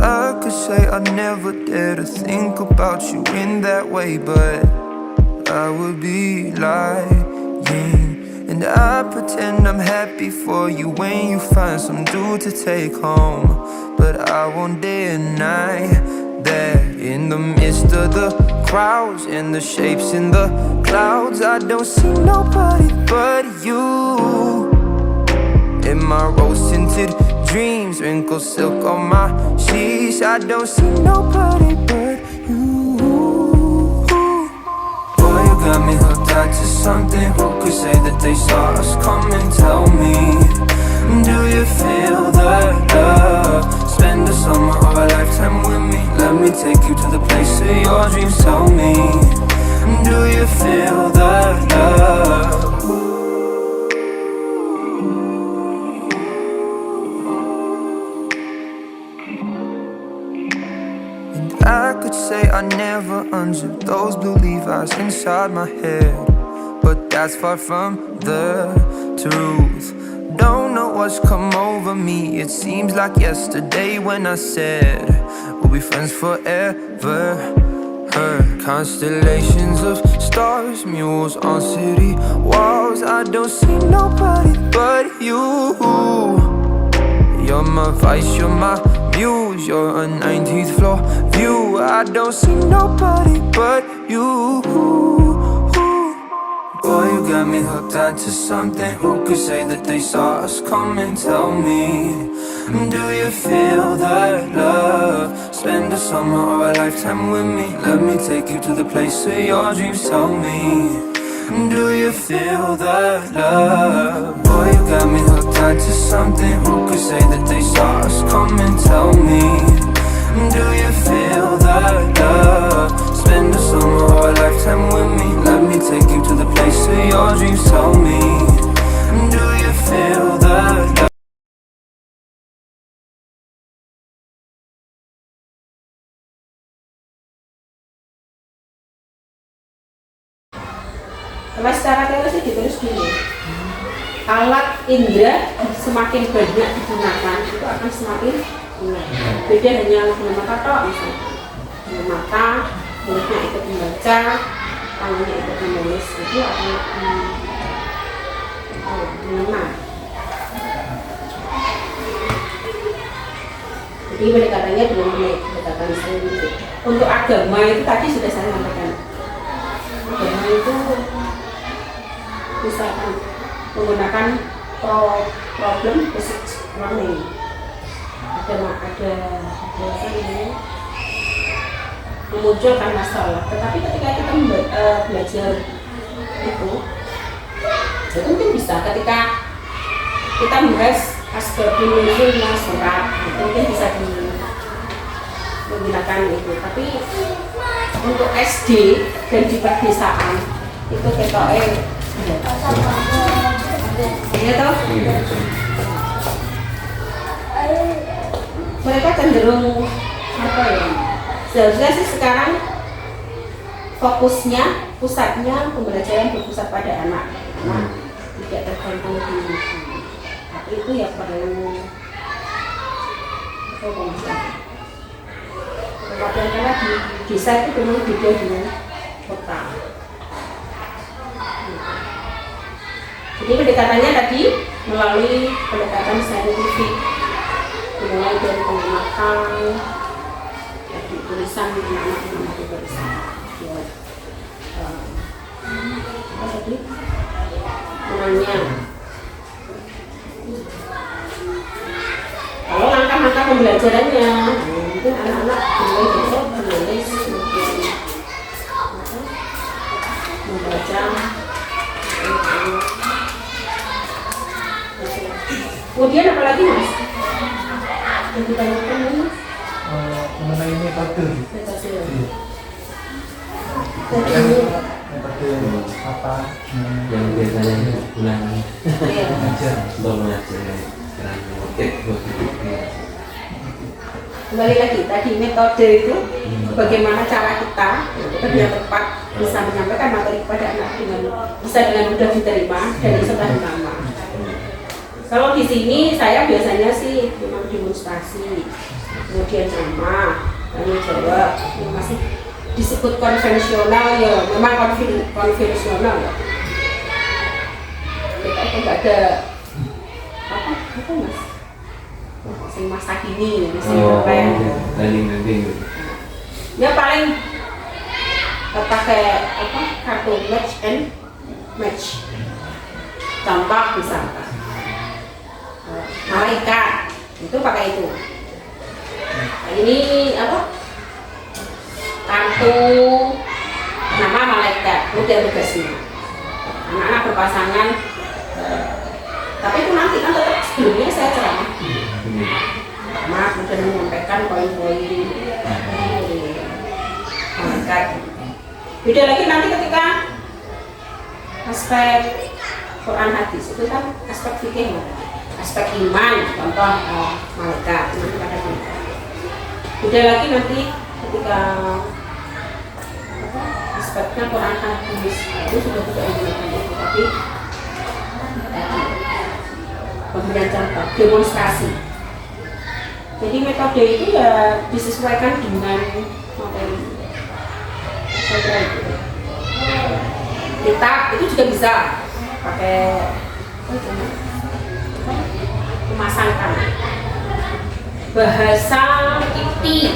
I could say I never dare to think about you in that way, but I would be lying. And I pretend I'm happy for you when you find some dude to take home. But I won't deny that in the midst of the crowds and the shapes in the clouds, I don't see nobody but you. In my rose-tinted dreams, wrinkled silk on my sheets, I don't see nobody but you. Boy, you got me hooked onto something. Who could say that they saw us coming? Tell me, do you feel the love? Spend a summer or a lifetime with me. Let me take you to the place of your dreams. Tell me, do you feel the love? I could say I never unzipped those blue Levi's inside my head, but that's far from the truth. Don't know what's come over me. It seems like yesterday when I said we'll be friends forever. Heard constellations of stars, mules on city walls. I don't see nobody but you. You're my vice, you're my muse, you're a 19th floor view. I don't see nobody but you. Boy, you got me hooked onto something. Who could say that they saw us coming? Tell me, do you feel that love? Spend a summer or a lifetime with me. Let me take you to the place of your dreams. Tell me, do you feel that love? Boy, you got me hooked onto something. Who could say that they saw us coming? Tell me, do you feel that love? Spend a summer or a lifetime with me. Let me take you to the place of your dreams. Tell me, do you feel that love? Kalau secara teori ditulis gini, alat indera semakin banyak digunakan itu akan semakin ingat. Beda hanya dengan mata tok, misalnya dengan mata, mulutnya ikut membaca, tangannya ikut menulis, itu akan mengenal. Jadi pendekatannya dengan pendekatan sendiri. Untuk agama itu tadi sudah saya sampaikan. Agama itu misalkan menggunakan problem based learning, ada apa ini memunculkan masalah. Tetapi ketika kita belajar itu mungkin bisa ketika kita membahas asbabun nuzul surat, mungkin bisa menggunakan itu. Tapi untuk SD dan di pedesaan itu TKE iya toh? Mereka cenderung apa ya? Seharusnya sih sekarang fokusnya, pusatnya pembelajaran berpusat pada anak, tidak tergantung di ibu. Tapi itu ya perlu karena di desa itu memang beda dengan kota. Jadi pendekatannya tadi melalui pendekatan saintifik, dimulai dari pengamatan, dari tulisan anak-anak tulisan. Apa tadi? Menanya. Kalau langkah-langkah pembelajarannya, mungkin anak-anak mulai besok menulis, membaca. Kemudian apa lagi mas? Yang ditanyakan mas? Mengenai metode. Metode apa? Yang biasanya bulanan. Mengajar. Untuk mengajar. Kembali lagi tadi metode itu bagaimana cara kita bekerja tepat bisa menyampaikan materi kepada anak dengan bisa dengan mudah diterima dan bisa tahan lama. Kalau di sini saya biasanya sih memang demonstrasi, kemudian ceramah, tanya jawab, yang masih disebut konvensional ya, memang konvensional ya. Kita itu nggak ada apa mas, sing masa kini, sing keren. Landing. Ya paling pakai apa kartu match, contoh misalkan malaikat itu pakai itu. Nah, ini apa kartu nama malaikat tugasnya anak-anak berpasangan, tapi itu nanti kan tetap sebelumnya saya ceramah kemudian menyampaikan poin-poin malaikat. Beda lagi nanti ketika aspek Quran hadis itu kan aspek fikih, aspek iman, contoh malaikat nanti pada malaikat. Beda lagi nanti ketika aspeknya Quran hadis itu sudah tidak menggunakan itu, tapi pemberian contoh, demonstrasi. Jadi metode itu ya disesuaikan dengan materi. Saya kira itu. Kitab itu juga bisa pakai memasangkan bahasa Kipti,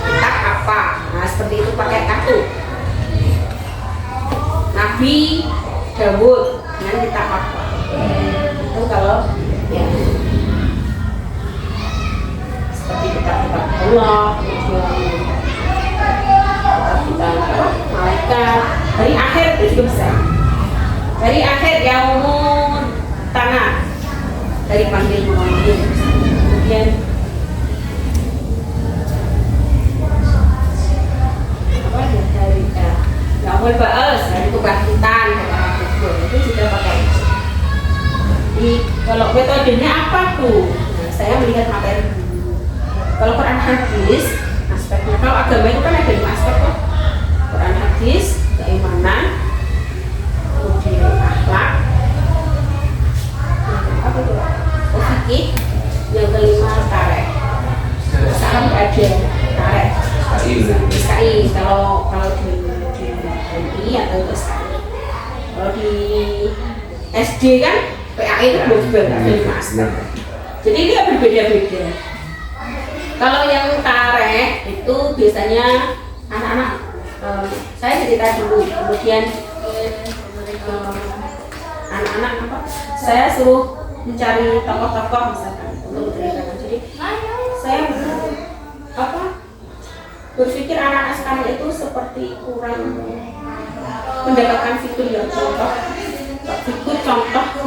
kitab apa, nah seperti itu pakai kartu. Nabi Dawud dengan kitab apa, itu kalau ya seperti kitab-kitab Allah, kitab malaikat. Dari akhir itu juga bisa. Dari akhir Yaumun Tanah, dari panggil Muhammad. Kemudian apa ya, dari Yaumul Ba'as, dari kebangkitan, itu sudah pakai. Jadi kalau metodenya apa tuh? Nah, saya melihat materi dulu. Kalau Quran hadis aspeknya, kalau agama itu kan ada 5 aspek loh. Quran hadis, keimanan, kemudian akhlak, apa itu? Fikih, yang kelima tarek. Sekarang ada tarek. SKI kalau di MI atau SKI. Kalau di SD kan PAI itu belum ada 5 aspek. Jadi ini berbeda-beda. Kalau yang tarek itu biasanya anak-anak, saya cerita dulu, kemudian anak-anak apa? Saya suruh mencari tokoh-tokoh misalkan untuk menceritakan. Jadi saya berpikir anak-anak sekarang itu seperti kurang mendapatkan figur yang contoh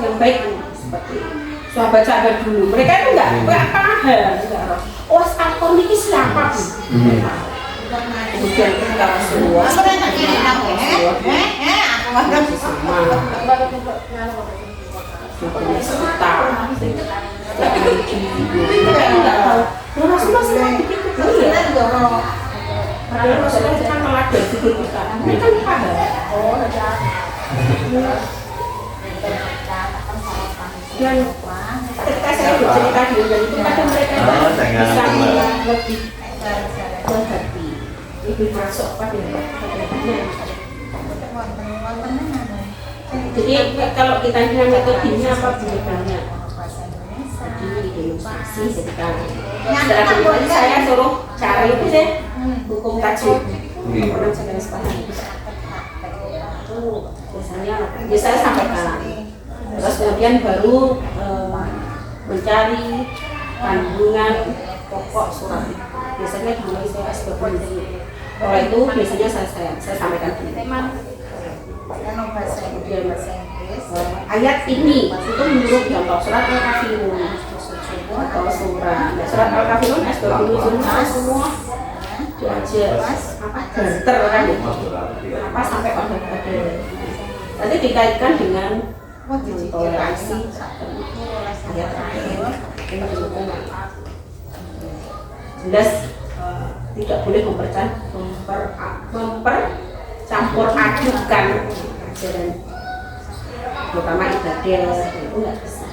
yang baik, seperti sahabat-sahabat dulu. Mereka itu nggak paham, oh aktor ini siapa? Kemudian kita semua dan ketika saya bercerita dengan itu, kadang mereka bisa lebih mengerti, lebih masuk pada hatinya. Jadi kalau kita bilang metodenya apa sebenarnya? Jadi demonstrasi ketika setelah demonstrasi saya suruh cari itu sih hukum tajwid. Orang saya sepaham itu biasanya saya sampaikan. Terus kemudian baru mencari kandungan pokok surat. Biasanya dimulai saya sebelum kalau itu biasanya saya sampaikan dulu. Kemudian ayat ini itu menurut contoh surat Al-Kafirun atau surat Al-Kafirun S20 semua aja apa banter kan apa sampai pada nanti dikaitkan dengan toleransi ayat terakhir jelas tidak boleh mempercampur adukan ajaran terutama ibadah itu nggak bisa.